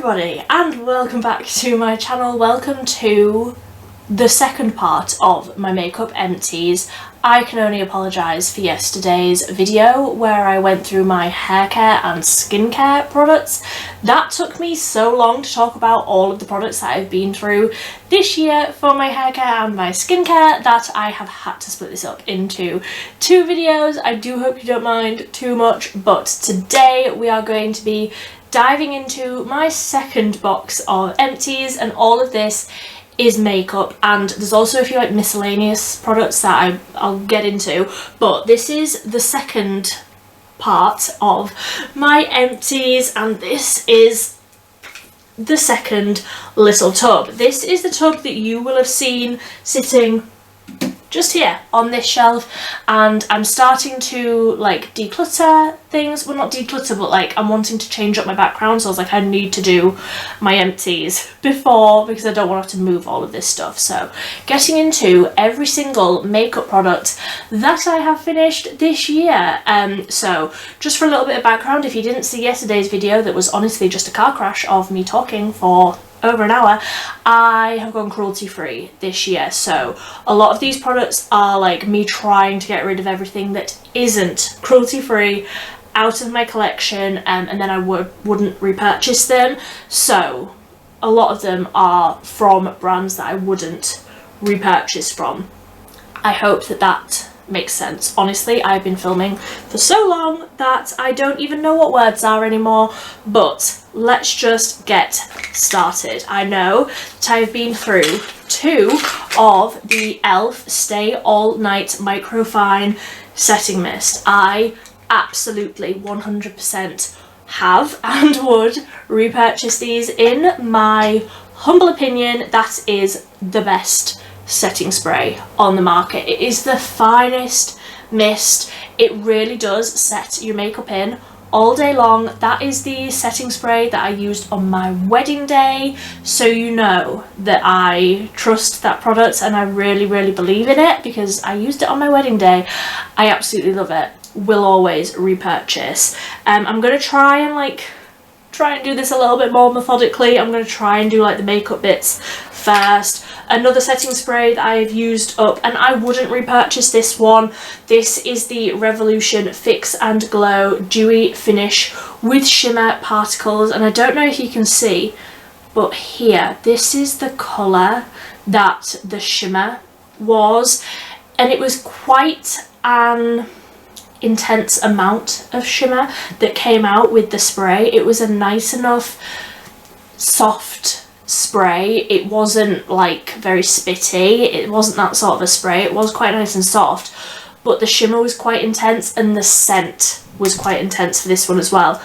everybody and welcome back to my channel. Welcome to the second part of my makeup empties. I can only apologise for yesterday's video where I went through my hair care and skincare products. That took me so long to talk about all of the products that I've been through this year for my hair care and my skincare that I have had to split this up into two videos. I do hope you don't mind too much, but today we are going to be diving into my second box of empties, and all of this is makeup, and there's also a few like miscellaneous products that I'll get into, but this is the second part of my empties, and this is the second little tub. This is the tub that you will have seen sitting just here on this shelf, and I'm starting to like declutter things. Well, not declutter, but like I'm wanting to change up my background, so I was like, I need to do my empties before, because I don't want to have to move all of this stuff. So getting into every single makeup product that I have finished this year. So just for a little bit of background, if you didn't see yesterday's video that was honestly just a car crash of me talking for over an hour, I have gone cruelty free this year. So a lot of these products are like me trying to get rid of everything that isn't cruelty free out of my collection, and then I wouldn't repurchase them. So a lot of them are from brands that I wouldn't repurchase from. I hope that that makes sense. Honestly, I've been filming for so long that I don't even know what words are anymore, but let's just get started. I know that I've been through two of the e.l.f. Stay All Night Microfine Setting Mist. I absolutely 100% have and would repurchase these. In my humble opinion, that is the best setting spray on the market. It is the finest mist. It really does set your makeup in all day long. That is the setting spray that I used on my wedding day, so you know that I trust that product and I really believe in it because I used it on my wedding day. I absolutely love it. Will always repurchase. I'm gonna try and do this a little bit more methodically. I'm going to try and do like the makeup bits first. Another setting spray that I've used up, and I wouldn't repurchase this one. This is the Revolution Fix and Glow Dewy Finish with Shimmer Particles, and I don't know if you can see, but here, this is the colour that the shimmer was, and it was quite an intense amount of shimmer that came out with the spray. It was a nice enough soft spray. It wasn't like very spitty, it wasn't that sort of a spray. It was quite nice and soft, but the shimmer was quite intense and the scent was quite intense for this one as well.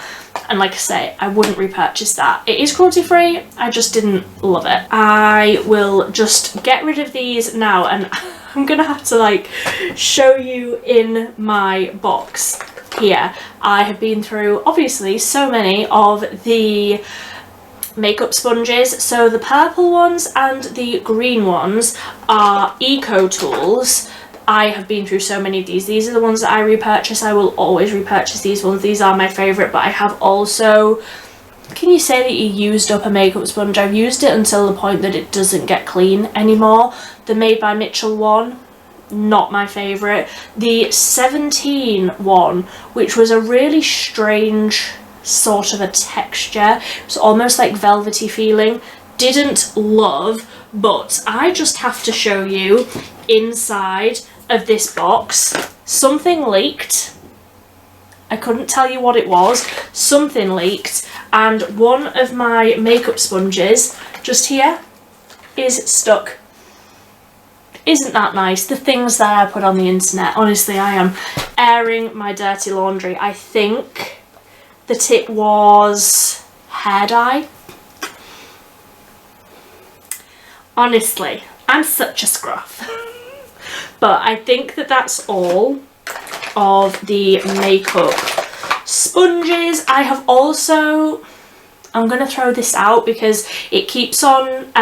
And like I say, I wouldn't repurchase that. It is cruelty free, I just didn't love it. I will just get rid of these now, and I'm gonna have to like show you in my box here. I have been through obviously so many of the makeup sponges. So the purple ones and the green ones are Eco Tools. I have been through so many of these. These are the ones that I repurchase. I will always repurchase these ones. These are my favourite, but I have also, can you say that you used up a makeup sponge? I've used it until the point that it doesn't get clean anymore. The Made by Mitchell one, not my favourite. The 17 one, which was a really strange sort of a texture. It was almost like velvety feeling. Didn't love, but I just have to show you inside of this box. Something leaked. I couldn't tell you what it was. Something leaked, and one of my makeup sponges just here is stuck. Isn't that nice? The things that I put on the internet. Honestly, I am airing my dirty laundry. I think that it was hair dye. Honestly, I'm such a scruff. But I think that that's all of the makeup sponges. I have also, I'm going to throw this out because it keeps on,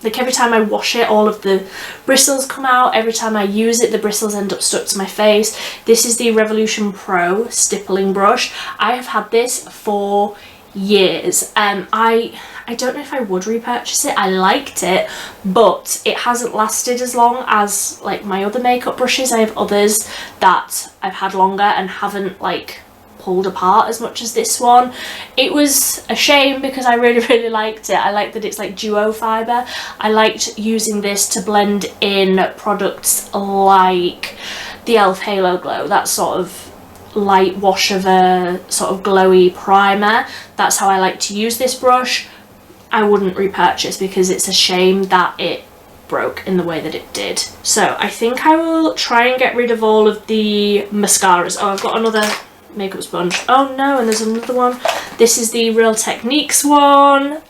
like every time I wash it, all of the bristles come out. Every time I use it, the bristles end up stuck to my face. This is the Revolution Pro Stippling Brush. I have had this for years. I don't know if I would repurchase it. I liked it, but it hasn't lasted as long as like my other makeup brushes. I have others that I've had longer and haven't like pulled apart as much as this one. It was a shame because I really liked it. I like that it's like duo fibre. I liked using this to blend in products like the e.l.f. Halo Glow, that sort of light wash of a sort of glowy primer. That's how I like to use this brush. I wouldn't repurchase because it's a shame that it broke in the way that it did. So I think I will try and get rid of all of the mascaras. Oh, I've got another makeup sponge. Oh no, and there's another one. This is the Real Techniques one.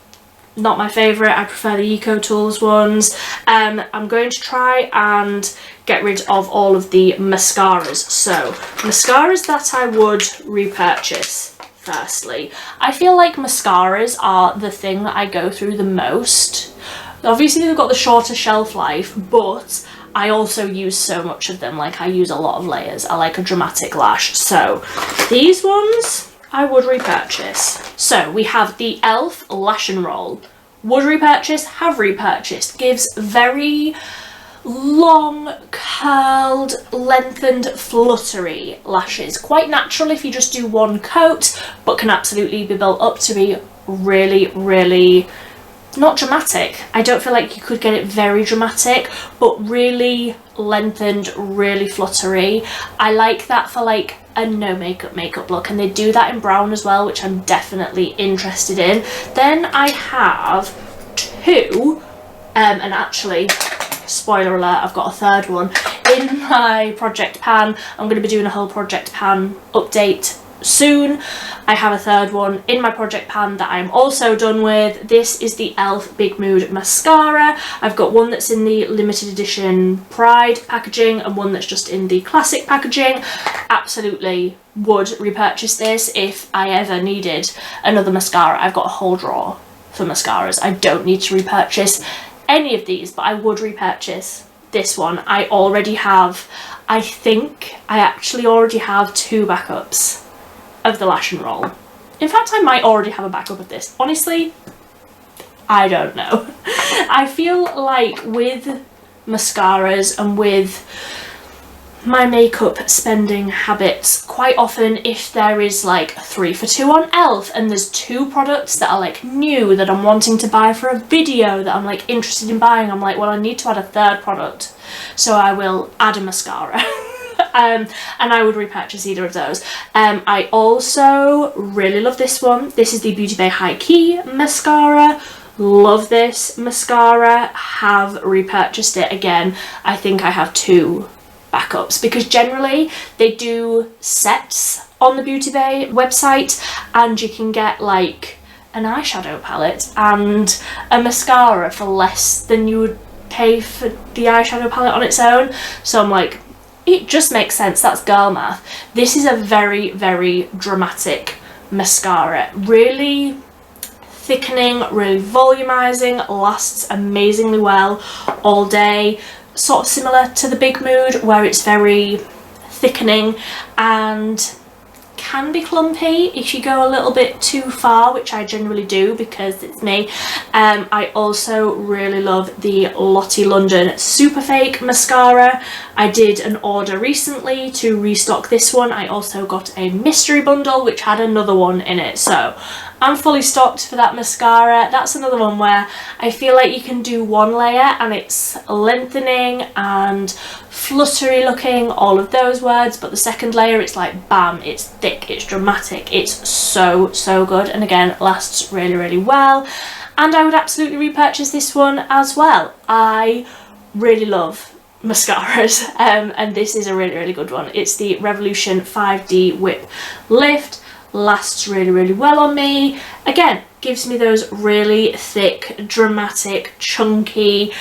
Not my favourite. I prefer the Eco Tools ones. I'm going to try and get rid of all of the mascaras. So mascaras that I would repurchase. Firstly, I feel like mascaras are the thing that I go through the most. Obviously they've got the shorter shelf life, but I also use so much of them. Like I use a lot of layers. I like a dramatic lash. So these ones I would repurchase. So we have the e.l.f. Lash and Roll. Would repurchase, have repurchased. Gives very long, curled, lengthened, fluttery lashes. Quite natural if you just do one coat, but can absolutely be built up to be really not dramatic. I don't feel like you could get it very dramatic, but really lengthened, really fluttery. I like that for like a no makeup look, and they do that in brown as well, which I'm definitely interested in. Then I have two, and actually, spoiler alert, I've got a third one in my project pan. I'm going to be doing a whole project pan update soon. I have a third one in my project pan that I'm also done with. This is the e.l.f. Big Mood Mascara. I've got one that's in the limited edition Pride packaging and one that's just in the classic packaging. Absolutely would repurchase this if I ever needed another mascara. I've got a whole drawer for mascaras. I don't need to repurchase any of these, but I would repurchase this one. I already have, I think I actually already have 2 backups of the Lash and Roll. In fact, I might already have a backup of this. Honestly, I don't know. I feel like with mascaras and with my makeup spending habits, quite often if there is like 3 for 2 on e.l.f. and there's 2 products that are like new that I'm wanting to buy for a video that I'm like interested in buying, I'm like, well, I need to add a third product, so I will add a mascara. And I would repurchase either of those. I also really love this one. This is the Beauty Bay High Key mascara. Love this mascara. Have repurchased it again. I think I have 2 backups because generally they do sets on the Beauty Bay website, and you can get like an eyeshadow palette and a mascara for less than you would pay for the eyeshadow palette on its own. So I'm like, it just makes sense. That's girl math. This is a very dramatic mascara. Really thickening, really volumizing, lasts amazingly well all day. Sort of similar to the Big Mood, where it's very thickening and can be clumpy if you go a little bit too far, which I generally do because it's me. I also really love the Lottie London Super Fake mascara. I did an order recently to restock this one. I also got a mystery bundle which had another one in it, so I'm fully stocked for that mascara. That's another one where I feel like you can do one layer and it's lengthening and fluttery looking, all of those words, but the second layer it's like bam, it's thick, it's dramatic, it's so good, and again lasts really well. And I would absolutely repurchase this one as well. I really love mascaras, and this is a really good one. It's the Revolution 5D Whip Lift. Lasts really well on me. Again, gives me those really thick, dramatic, chunky,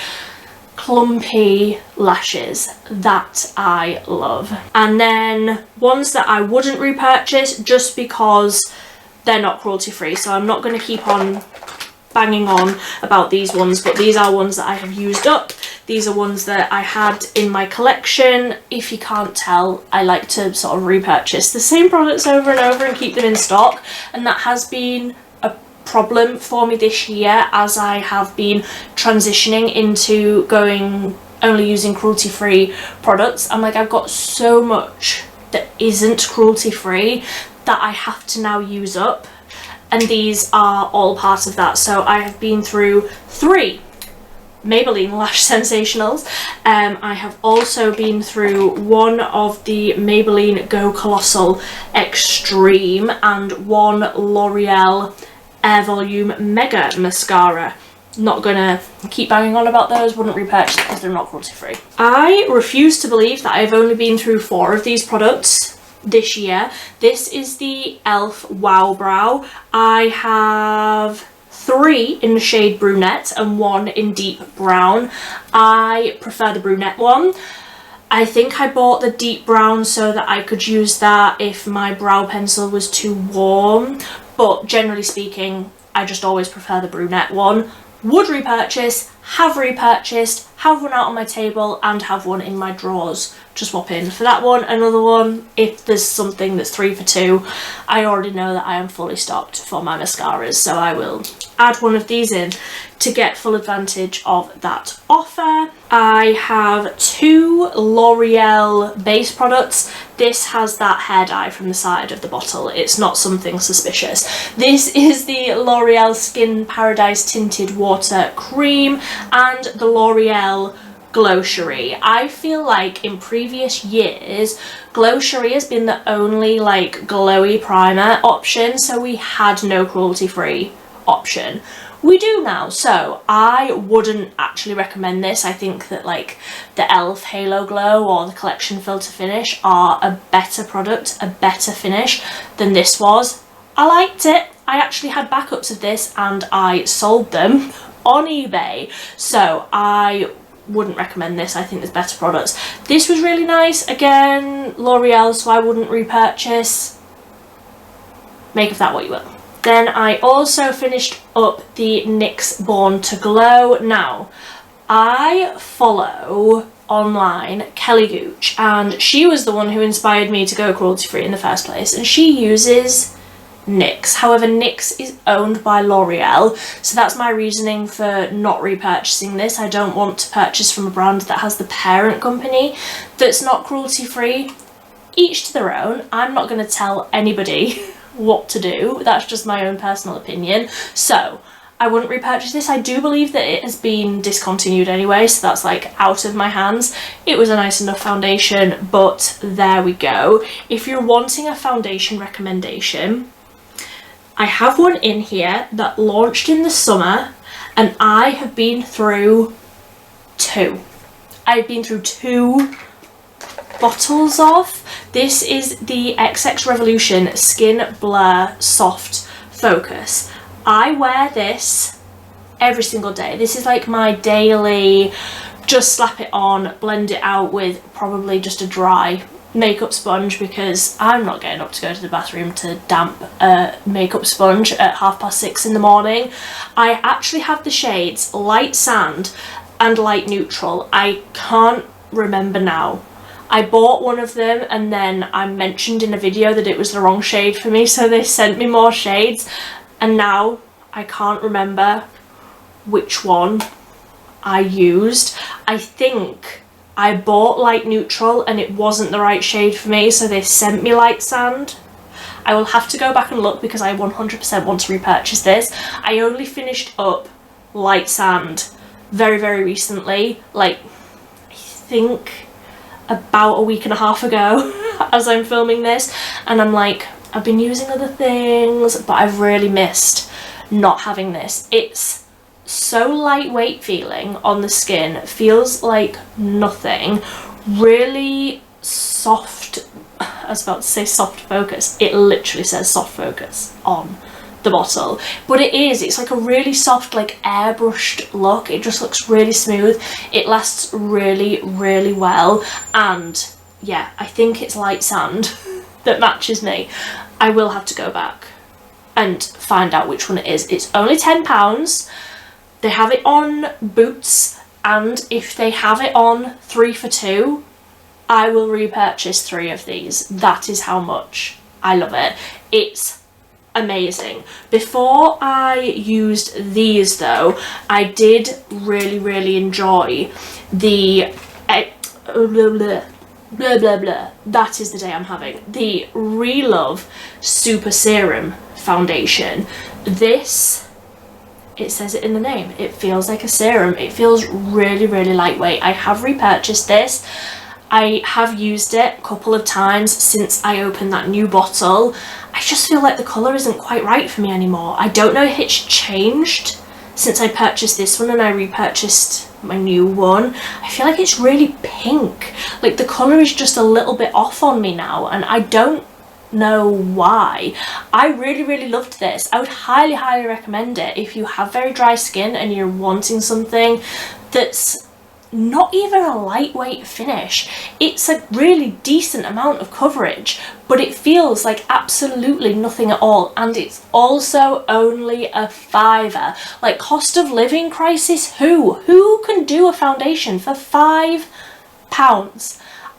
clumpy lashes that I love. And then ones that I wouldn't repurchase just because they're not cruelty free, so I'm not going to keep on banging on about these ones, but these are ones that I have used up. These are ones that I had in my collection. If you can't tell, I like to sort of repurchase the same products over and over and keep them in stock, and that has been problem for me this year as I have been transitioning into only using cruelty-free products. I'm like, I've got so much that isn't cruelty-free that I have to now use up, and these are all part of that. So I have been through 3 Maybelline Lash Sensationals. I have also been through 1 of the Maybelline Go Colossal Extreme and 1 L'Oreal Air Volume Mega Mascara. Not gonna keep banging on about those, wouldn't repurchase it because they're not cruelty free. I refuse to believe that I've only been through 4 of these products this year. This is the e.l.f. Wow Brow. I have 3 in the shade brunette and 1 in deep brown. I prefer the brunette one. I think I bought the deep brown so that I could use that if my brow pencil was too warm, but generally speaking I just always prefer the brunette one. Would repurchase, have repurchased, have 1 out on my table and have 1 in my drawers to swap in for that one. Another one, if there's something that's 3 for 2, I already know that I am fully stocked for my mascaras, so I will add 1 of these in to get full advantage of that offer. I have 2 L'Oreal base products. This has that hair dye from the side of the bottle. It's not something suspicious. This is the L'Oreal Skin Paradise Tinted Water Cream and the L'Oreal Glow Cherie. I feel like in previous years, Glow Cherie has been the only like glowy primer option, so we had no cruelty-free option. We do now, so I wouldn't actually recommend this. I think that like the e.l.f. Halo Glow or the Collection Filter Finish are a better product, a better finish than this was. I liked it. I actually had backups of this and I sold them on eBay, so I wouldn't recommend this. I think there's better products. This was really nice. Again, L'Oreal, so I wouldn't repurchase. Make of that what you will. Then I also finished up the NYX Born to Glow. Now, I follow online Kelly Gooch, and she was the one who inspired me to go cruelty free in the first place, and she uses NYX. However, NYX is owned by L'Oreal, so that's my reasoning for not repurchasing this. I don't want to purchase from a brand that has the parent company that's not cruelty free. Each to their own. I'm not going to tell anybody what to do. That's just my own personal opinion. So I wouldn't repurchase this. I do believe that it has been discontinued anyway, so that's like out of my hands. It was a nice enough foundation, but there we go. If you're wanting a foundation recommendation, I have one in here that launched in the summer and I have been through 2. I've been through 2 bottles of. This is the XX Revolution Skin Blur Soft Focus. I wear this every single day. This is like my daily, just slap it on, blend it out with probably just a dry makeup sponge, because I'm not getting up to go to the bathroom to damp a makeup sponge at 6:30 in the morning. I actually have the shades Light Sand and Light Neutral. I can't remember now. I bought one of them and then I mentioned in a video that it was the wrong shade for me, so they sent me more shades, and now I can't remember which one I used. I think I bought Light Neutral and it wasn't the right shade for me, so they sent me Light Sand. I will have to go back and look because I 100% want to repurchase this. I only finished up Light Sand very, very recently, like I think about a week and a half ago as I'm filming this, and I'm like, I've been using other things, but I've really missed not having this. It's so lightweight feeling on the skin, it feels like nothing, really soft. I was about to say soft focus, it literally says soft focus on the bottle, but it's like a really soft, like airbrushed look. It just looks really smooth. It lasts really, really well, and yeah, I think it's Light Sand that matches me. I will have to go back and find out which one it is. It's only £10. They have it on Boots, and if they have it on 3 for 2, I will repurchase 3 of these. That is how much I love it. It's amazing. Before I used these though, I did really enjoy the blah blah blah, that is the day I'm having, the Relove Super Serum foundation. This, it says it in the name, it feels like a serum. It feels really lightweight. I have repurchased this. I have used it a couple of times since I opened that new bottle. I just feel like the colour isn't quite right for me anymore. I don't know if it's changed since I purchased this one and I repurchased my new one. I feel like it's really pink. Like the colour is just a little bit off on me now, and I don't know why. I really loved this. I would highly recommend it if you have very dry skin and you're wanting something that's not even a lightweight finish. It's a really decent amount of coverage, but it feels like absolutely nothing at all, and it's also only a £5. Like, cost of living crisis, who can do a foundation for £5?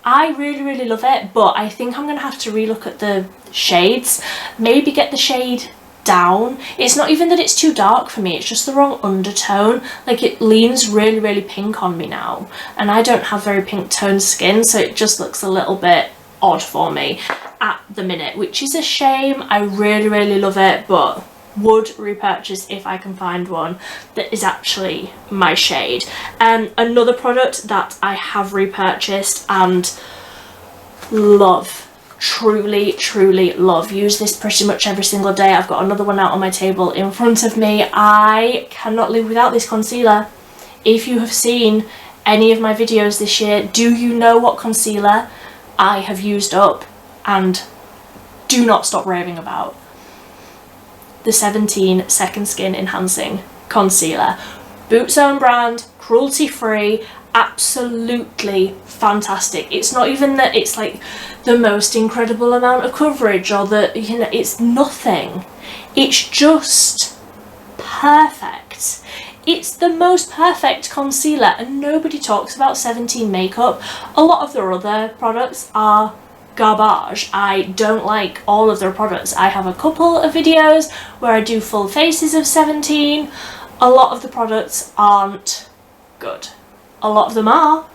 I really love it, but I think I'm gonna have to relook at the shades, maybe get the shade down. It's not even that it's too dark for me, it's just the wrong undertone. Like, it leans really pink on me now, and I don't have very pink toned skin, so it just looks a little bit odd for me at the minute, which is a shame. I really love it, but would repurchase if I can find one that is actually my shade. Another product that I have repurchased and love, truly love, use this pretty much every single day. I've got another one out on my table in front of me. I cannot live without this concealer. If you have seen any of my videos this year, do you know what concealer I have used up and do not stop raving about? The 17 Second Skin Enhancing Concealer. Boots own brand, cruelty free, absolutely fantastic. It's not even that it's like the most incredible amount of coverage or that, you know, it's nothing. It's just perfect. It's the most perfect concealer, and nobody talks about 17 makeup. A lot of their other products are garbage. I don't like all of their products. I have a couple of videos where I do full faces of 17. A lot of the products aren't good. A lot of them are.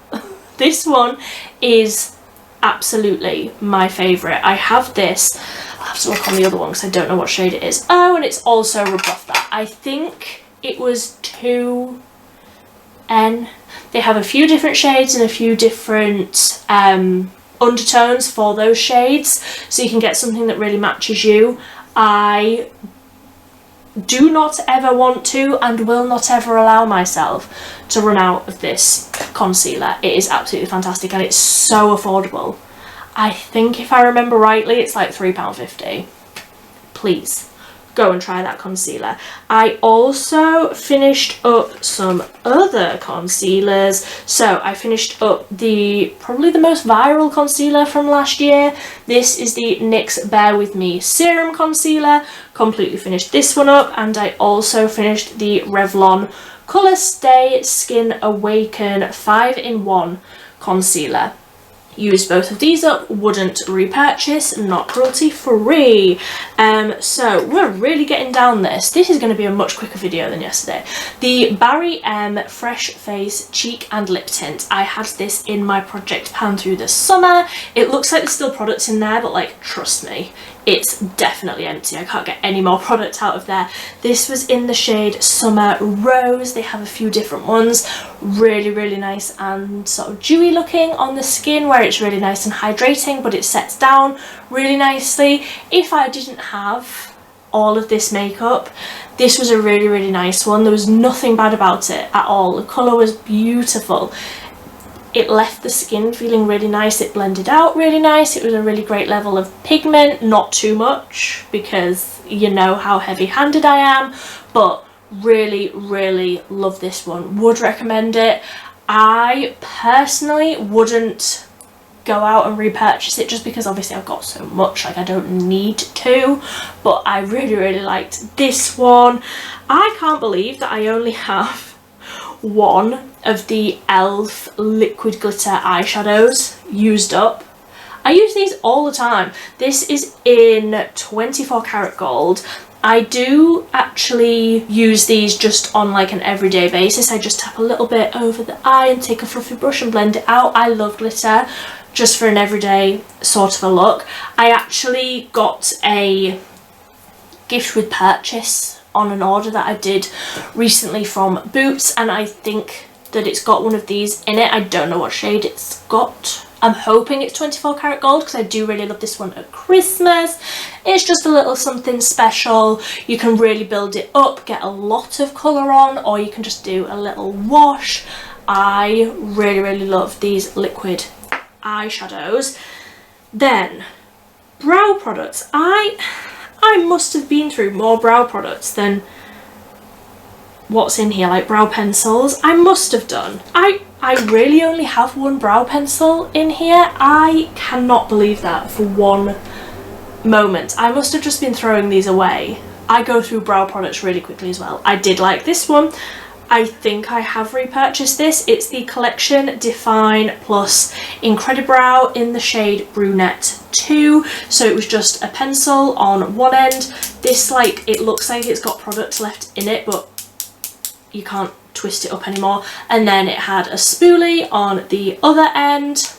This one is absolutely my favourite. I have this. I'll have to look on the other one because I don't know what shade it is. Oh, and it's also rebuffed that. I think it was 2N. They have a few different shades and a few different undertones for those shades, so you can get something that really matches you. I do not ever want to and will not ever allow myself to run out of this concealer. It is absolutely fantastic and it's so affordable. I think if I remember rightly it's like £3.50. Please go and try that concealer. I also finished up some other concealers. So I finished up probably the most viral concealer from last year. This is the NYX Bear With Me Serum Concealer. Completely finished this one up, and I also finished the Revlon Colour Stay Skin Awaken 5-in-1 concealer. Used both of these up, wouldn't repurchase, not cruelty free. So we're really getting down this. This is going to be a much quicker video than yesterday. The Barry M Fresh Face Cheek and Lip Tint. I had this in my project pan through the summer. It looks like there's still products in there, but like, trust me, it's definitely empty. I can't get any more product out of there. This was in the shade Summer Rose. They have a few different ones. Really nice and sort of dewy looking on the skin, where it's really nice and hydrating, but it sets down really nicely. If I didn't have all of this makeup, this was a really nice one. There was nothing bad about it at all. The colour was beautiful. It left the skin feeling really nice. It blended out really nice. It was a really great level of pigment, not too much because you know how heavy-handed I am, but really love this one. Would recommend it. I personally wouldn't go out and repurchase it just because obviously I've got so much, like I don't need to, but I really liked this one. I can't believe that I only have one of the e.l.f. liquid glitter eyeshadows used up. I use these all the time. This is in 24 karat gold. I do actually use these just on like an everyday basis. I just tap a little bit over the eye and take a fluffy brush and blend it out. I love glitter just for an everyday sort of a look. I actually got a gift with purchase on an order that I did recently from Boots, and I think that it's got one of these in it. I don't know what shade it's got. I'm hoping it's 24 karat gold because I do really love this one at Christmas. It's just a little something special. You can really build it up, get a lot of colour on, or you can just do a little wash. I really love these liquid eyeshadows. Then brow products. I must have been through more brow products than what's in here, like brow pencils. I must have done. I really only have one brow pencil in here. I cannot believe that for one moment. I must have just been throwing these away. I go through brow products really quickly as well. I did like this one. I think I have repurchased this. It's the Collection Define Plus Incredibrow in the shade Brunette 2. So it was just a pencil on one end. This, like, it looks like it's got product left in it, but you can't twist it up anymore. And then it had a spoolie on the other end.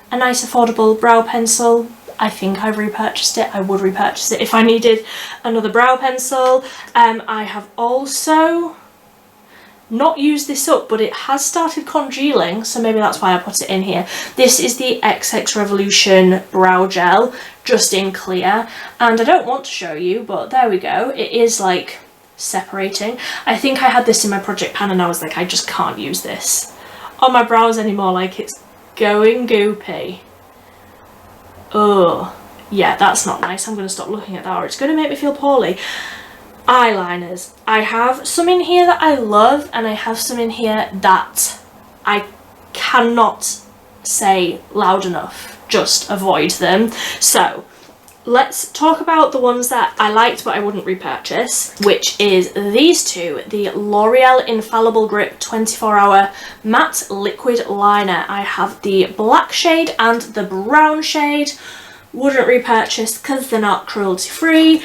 A nice affordable brow pencil. I think I've repurchased it. I would repurchase it if I needed another brow pencil. I have also not used this up, but it has started congealing, so maybe that's why I put it in here. This is the XX Revolution Brow Gel, just in clear. And I don't want to show you, but there we go. It is like separating. I think I had this in my project pan and I was like, I just can't use this on my brows anymore, like it's going goopy. Oh yeah, that's not nice. I'm going to stop looking at that or it's going to make me feel poorly. Eyeliners. I have some in here that I love and I have some in here that I cannot say loud enough. Just avoid them. So let's talk about the ones that I liked but I wouldn't repurchase, which is these two. The L'Oreal Infallible Grip 24-Hour Matte Liquid Liner. I have the black shade and the brown shade. Wouldn't repurchase because they're not cruelty free,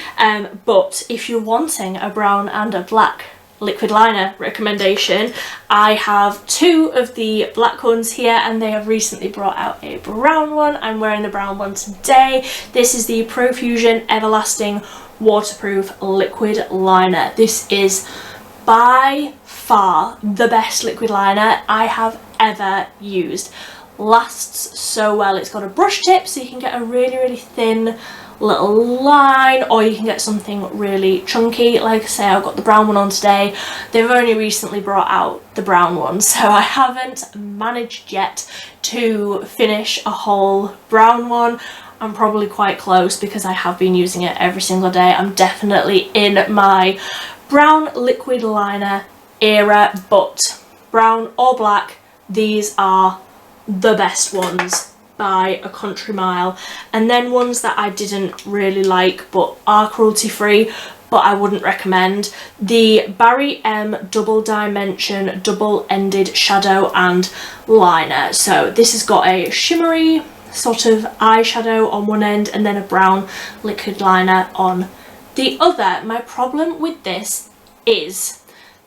but if you're wanting a brown and a black liquid liner recommendation, I have two of the black ones here and they have recently brought out a brown one. I'm wearing the brown one today. This is the Profusion Everlasting Waterproof Liquid Liner. This is by far the best liquid liner I have ever used. Lasts so well. It's got a brush tip so you can get a really thin little line, or you can get something really chunky. Like I say, I've got the brown one on today. They've only recently brought out the brown one, so I haven't managed yet to finish a whole brown one. I'm probably quite close because I have been using it every single day. I'm definitely in my brown liquid liner era, but brown or black, these are the best ones by a country mile. And then ones that I didn't really like but are cruelty free but I wouldn't recommend, the Barry M Double Dimension Double Ended Shadow and Liner. So this has got a shimmery sort of eyeshadow on one end and then a brown liquid liner on the other. My problem with this is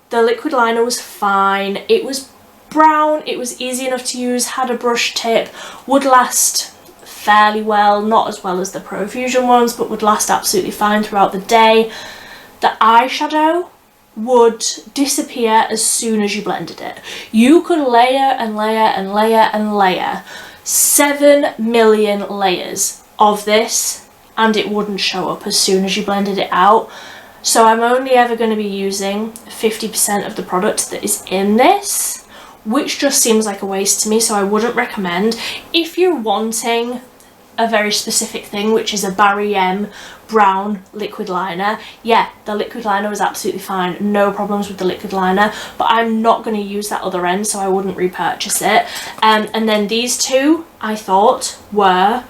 the liquid liner was fine. It was brown, it was easy enough to use, had a brush tip, would last fairly well, not as well as the Profusion ones, but would last absolutely fine throughout the day. The eyeshadow would disappear as soon as you blended it. You could layer and layer and layer and layer 7 million layers of this and it wouldn't show up as soon as you blended it out. So I'm only ever going to be using 50% of the product that is in this, which just seems like a waste to me, so I wouldn't recommend. If you're wanting a very specific thing, which is a Barry M brown liquid liner, yeah, the liquid liner was absolutely fine, no problems with the liquid liner, but I'm not going to use that other end, so I wouldn't repurchase it. And then these two I thought were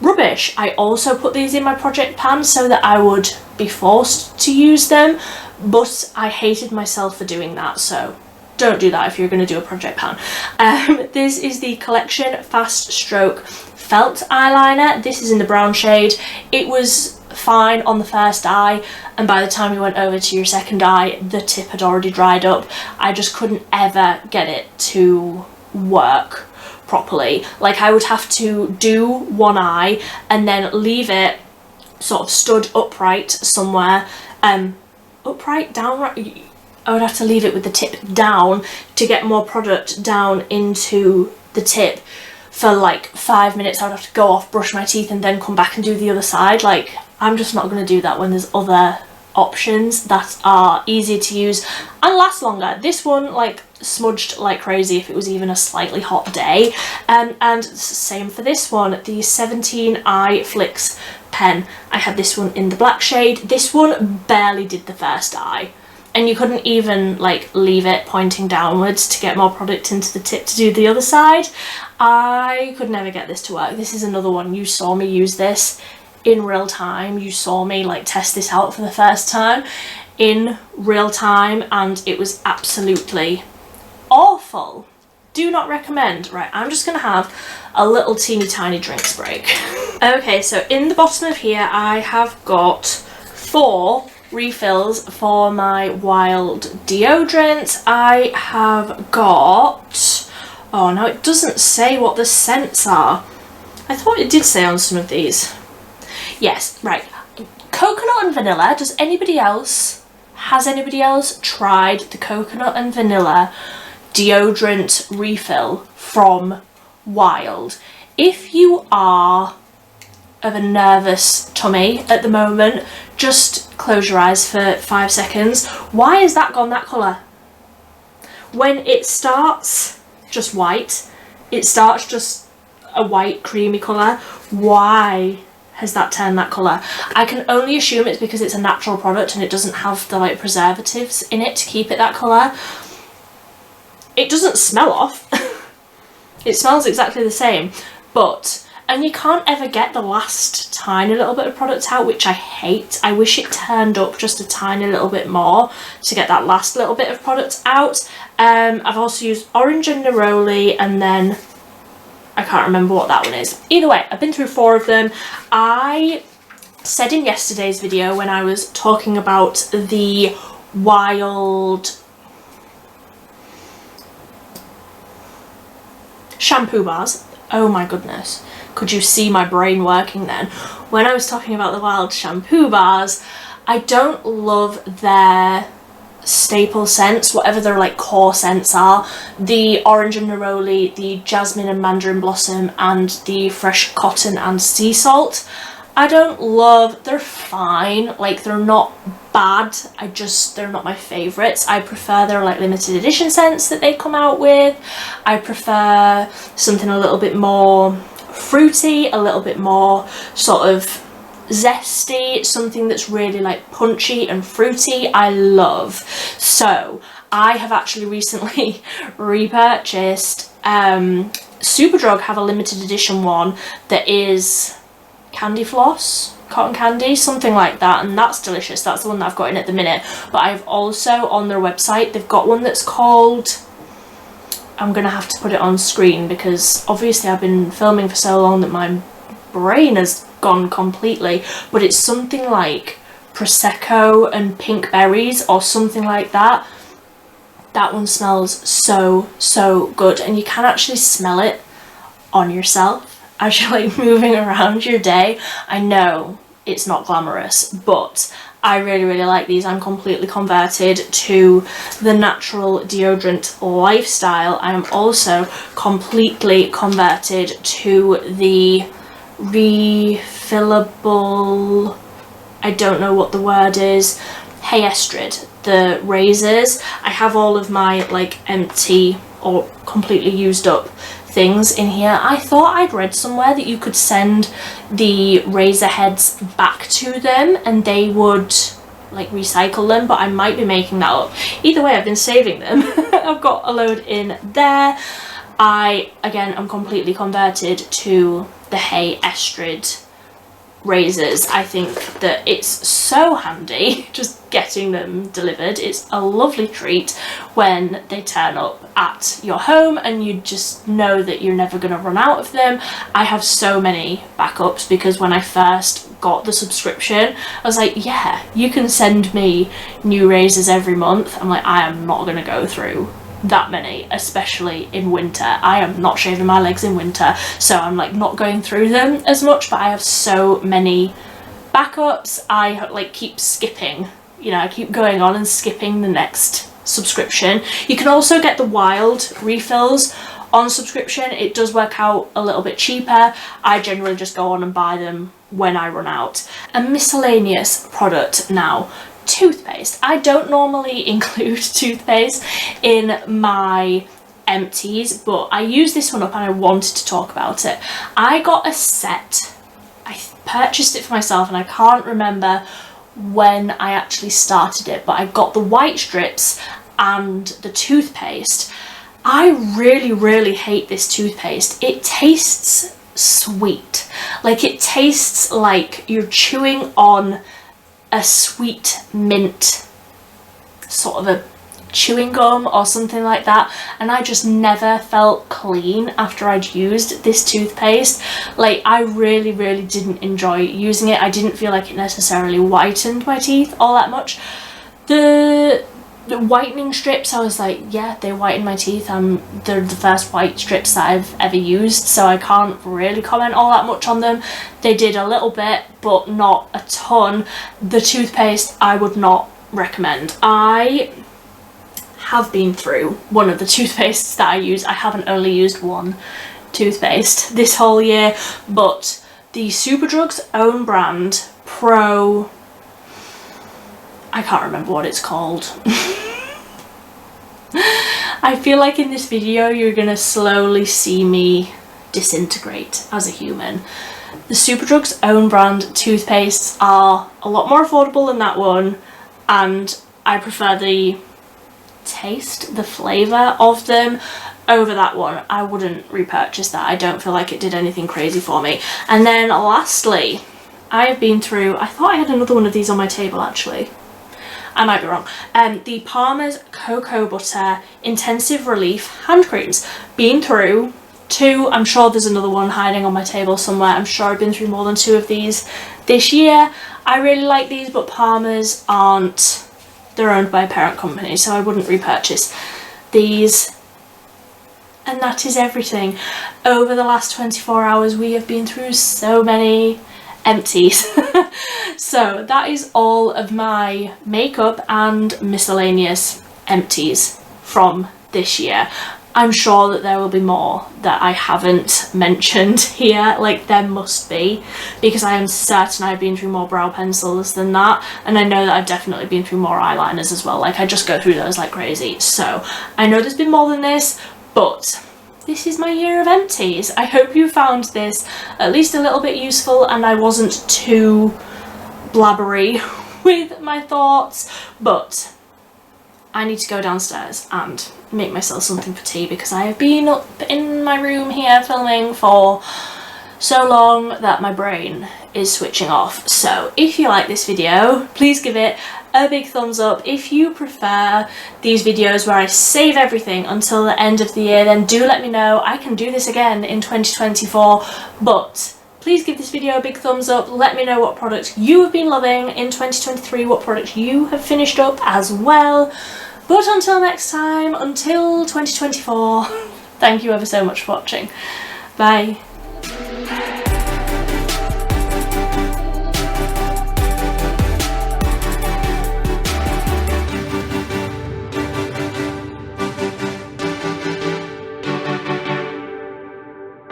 rubbish. I also put these in my project pan so that I would be forced to use them, but I hated myself for doing that, so don't do that if you're going to do a project pan. This is the Collection Fast Stroke Felt Eyeliner. This is in the brown shade. It was fine on the first eye, and by the time you went over to your second eye, the tip had already dried up. I just couldn't ever get it to work properly. Like, I would have to do one eye and then leave it sort of stood upright somewhere, upright, downright. I would have to leave it with the tip down to get more product down into the tip for like 5 minutes. I would have to go off, brush my teeth, and then come back and do the other side. Like, I'm just not going to do that when there's other options that are easier to use and last longer. This one like smudged like crazy if it was even a slightly hot day. And same for this one, the 17 Eye Flicks pen. I had this one in the black shade. This one barely did the first eye, and you couldn't even like leave it pointing downwards to get more product into the tip to do the other side. I could never get this to work. This is another one. You saw me use this in real time. You saw me like test this out for the first time in real time, and it was absolutely awful. Do not recommend. Right, I'm just gonna have a little teeny tiny drinks break. Okay, so in the bottom of here I have got 4 refills for my Wild deodorant. I have got, oh no, it doesn't say what the scents are. I thought it did say on some of these. Yes, right, coconut and vanilla. Has anybody else tried the coconut and vanilla deodorant refill from Wild? If you are of a nervous tummy at the moment, just close your eyes for 5 seconds. Why has that gone that colour? When it starts just white, it starts just a white creamy colour. Why has that turned that colour? I can only assume it's because it's a natural product and it doesn't have the like preservatives in it to keep it that colour. It doesn't smell off. It smells exactly the same, but, and you can't ever get the last tiny little bit of product out, which I hate. I wish it turned up just a tiny little bit more to get that last little bit of product out. I've also used Orange and Neroli, and then I can't remember what that one is. Either way, I've been through 4 of them. I said in yesterday's video when I was talking about the Wild shampoo bars. Oh my goodness. Could you see my brain working then? When I was talking about the Wild shampoo bars, I don't love their staple scents, whatever their like core scents are. The Orange and Neroli, the Jasmine and Mandarin Blossom, and the Fresh Cotton and Sea Salt. I don't love, they're fine, like they're not bad, they're not my favourites. I prefer their like limited edition scents that they come out with. I prefer something a little bit more fruity, a little bit more sort of zesty, something that's really like punchy and fruity. I love. So I have actually recently repurchased Superdrug have a limited edition one that is candy floss, cotton candy, something like that, and that's delicious. That's the one that I've got in at the minute. But I've also, on their website, they've got one that's called, I'm gonna have to put it on screen because obviously I've been filming for so long that my brain has gone completely, but it's something like Prosecco and pink berries or something like that. That one smells so good, and you can actually smell it on yourself as you're like moving around your day. I know it's not glamorous, but I really like these. I'm completely converted to the natural deodorant lifestyle. I am also completely converted to the refillable, I don't know what the word is, Hey Estrid, the razors. I have all of my like empty or completely used up things in here. I thought I'd read somewhere that you could send the razor heads back to them and they would like recycle them, but I might be making that up. Either way, I've been saving them. I've got a load in there. I, again, I'm completely converted to the Hey Estrid razors. I think that it's so handy just getting them delivered. It's a lovely treat when they turn up at your home and you just know that you're never going to run out of them. I have so many backups because when I first got the subscription, I was like, yeah, you can send me new razors every month. I'm like, I am not going to go through that many, especially in winter. I am not shaving my legs in winter, so I'm like not going through them as much, but I have so many backups. I like keep skipping, you know, I keep going on and skipping the next subscription. You can also get the wild refills on subscription. It does work out a little bit cheaper. I generally just go on and buy them when I run out. A miscellaneous product now. Toothpaste. I don't normally include toothpaste in my empties, but I used this one up and I wanted to talk about it. I got a set. I purchased it for myself and I can't remember when I actually started it, but I got the white strips and the toothpaste. I really hate this toothpaste. It tastes sweet. Like it tastes like you're chewing on a sweet mint, sort of a chewing gum or something like that, and I just never felt clean after I'd used this toothpaste. Like I really didn't enjoy using it. I didn't feel like it necessarily whitened my teeth all that much. The whitening strips, I was like, yeah, they whiten my teeth. They're the first white strips that I've ever used, so I can't really comment all that much on them. They did a little bit, but not a ton. The toothpaste I would not recommend. I have been through one of the toothpastes that I use. I haven't only used one toothpaste this whole year, but the Superdrug's own brand Pro, I can't remember what it's called. I feel like in this video you're gonna slowly see me disintegrate as a human. The Superdrug's own brand toothpastes are a lot more affordable than that one, and I prefer the taste, the flavour of them over that one. I wouldn't repurchase that. I don't feel like it did anything crazy for me. And then lastly, I have been through, I thought I had another one of these on my table actually. I might be wrong. The Palmer's Cocoa Butter Intensive Relief Hand Creams. Been through two. I'm sure there's another one hiding on my table somewhere. I'm sure I've been through more than two of these this year. I really like these, but Palmer's aren't, they're owned by a parent company, so I wouldn't repurchase these. And that is everything. Over the last 24 hours we have been through so many empties. So that is all of my makeup and miscellaneous empties from this year. I'm sure that there will be more that I haven't mentioned here, like there must be, because I am certain I've been through more brow pencils than that, and I know that I've definitely been through more eyeliners as well. Like I just go through those like crazy, so I know there's been more than this, but this is my year of empties. I hope you found this at least a little bit useful and I wasn't too blabbery with my thoughts, but I need to go downstairs and make myself something for tea because I have been up in my room here filming for so long that my brain is switching off. So if you like this video, please give it a big thumbs up. If you prefer these videos where I save everything until the end of the year, then do let me know. I can do this again in 2024, but please give this video a big thumbs up. Let me know what products you have been loving in 2023, what products you have finished up as well. But until next time, until 2024, thank you ever so much for watching. Bye.